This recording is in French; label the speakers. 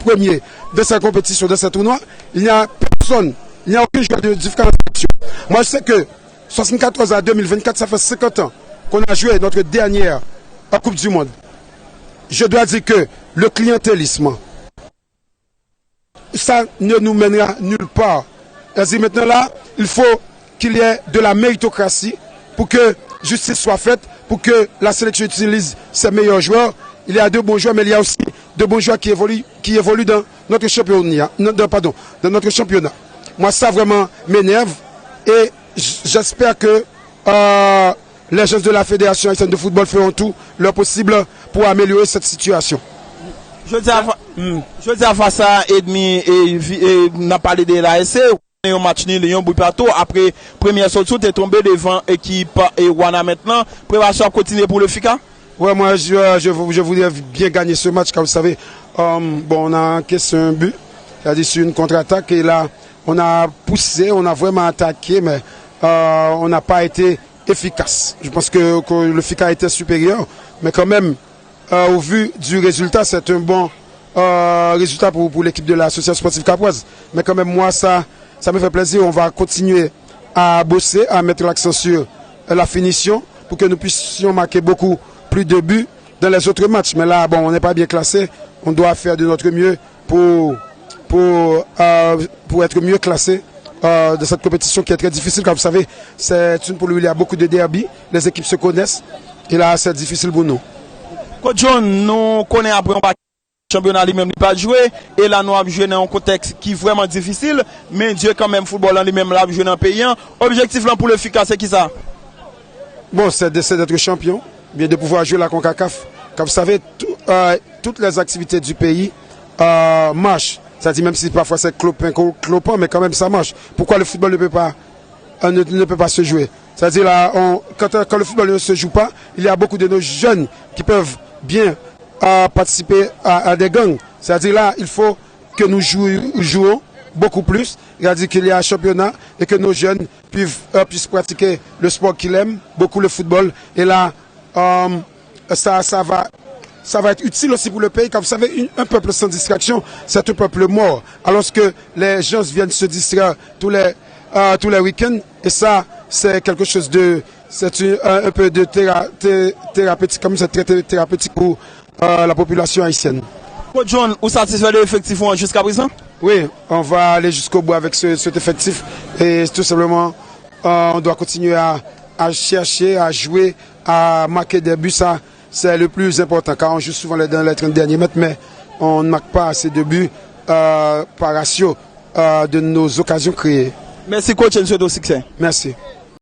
Speaker 1: premier de cette compétition, de ce tournoi, il n'y a personne, il n'y a aucun joueur de différentes nations. Moi, je sais que 74 à 2024, ça fait 50 ans qu'on a joué notre dernière Coupe du Monde. Je dois dire que le clientélisme, ça ne nous mènera nulle part. Maintenant là, il faut qu'il y ait de la méritocratie pour que justice soit faite, pour que la sélection utilise ses meilleurs joueurs. Il y a de bons joueurs, mais il y a aussi de bons joueurs qui évoluent dans notre championnat. Dans notre championnat. Moi, ça vraiment m'énerve et j'espère que les gens de la Fédération haïtienne de football feront tout leur possible pour améliorer cette situation.
Speaker 2: Je dis à face à Edmi et n'a parlé de l'ASC. Un match nul, un bout partout. Après première sortie, tu es tombé devant l'équipe et Wana maintenant. Préparation à continuer pour le FICA?
Speaker 1: Ouais, moi je voulais bien gagner ce match, comme vous savez. On a encaissé un but, c'est-à-dire sur une contre-attaque, et là on a poussé, on a vraiment attaqué, mais on n'a pas été efficace. Je pense que le FICA était supérieur, mais quand même, au vu du résultat, c'est un bon résultat pour l'équipe de l'association sportive capoise. Mais quand même, moi, ça me fait plaisir. On va continuer à bosser, à mettre l'accent sur la finition pour que nous puissions marquer beaucoup plus de buts dans les autres matchs. Mais là, bon, on n'est pas bien classé. On doit faire de notre mieux pour être mieux classé de cette compétition qui est très difficile. Comme vous savez, c'est une poule où il y a beaucoup de derby. Les équipes se connaissent. Et là, c'est difficile pour nous.
Speaker 2: Coach John, nous connaissons après un championnat lui-même n'est pas joué. Et là, nous avons joué dans un contexte qui est vraiment difficile. Mais Dieu, quand même, football en lui-même, là, joué dans un pays. Objectif là pour le FICA, c'est qui ça?
Speaker 1: Bon, c'est d'être champion, bien de pouvoir jouer la CONCACAF. Comme vous savez, toutes les activités du pays marchent. C'est-à-dire même si parfois c'est clopin, mais quand même ça marche. Pourquoi le football ne peut pas se jouer? C'est-à-dire là, quand le football ne se joue pas, il y a beaucoup de nos jeunes qui peuvent bien participer à des gangs. C'est-à-dire là, il faut que nous jouons beaucoup plus. C'est-à-dire qu'il y a un championnat et que nos jeunes puissent pratiquer le sport qu'ils aiment, beaucoup le football. Et là, ça va être utile aussi pour le pays. Comme vous savez, un peuple sans distraction, c'est un peuple mort. Alors que les gens viennent se distraire tous les week-ends. Et ça, c'est quelque chose un peu de thérapeutique, comme c'est très thérapeutique pour la population haïtienne.
Speaker 2: Coach John, vous satisfait de l'effectif jusqu'à présent? Oui,
Speaker 1: on va aller jusqu'au bout avec cet effectif. Et tout simplement, on doit continuer à chercher, à jouer, à marquer des buts. Ça, c'est le plus important, car on joue souvent dans les 30 derniers mètres, mais on ne marque pas assez de buts par ratio de nos occasions créées.
Speaker 2: Merci coach et souhaite au succès.
Speaker 1: Merci.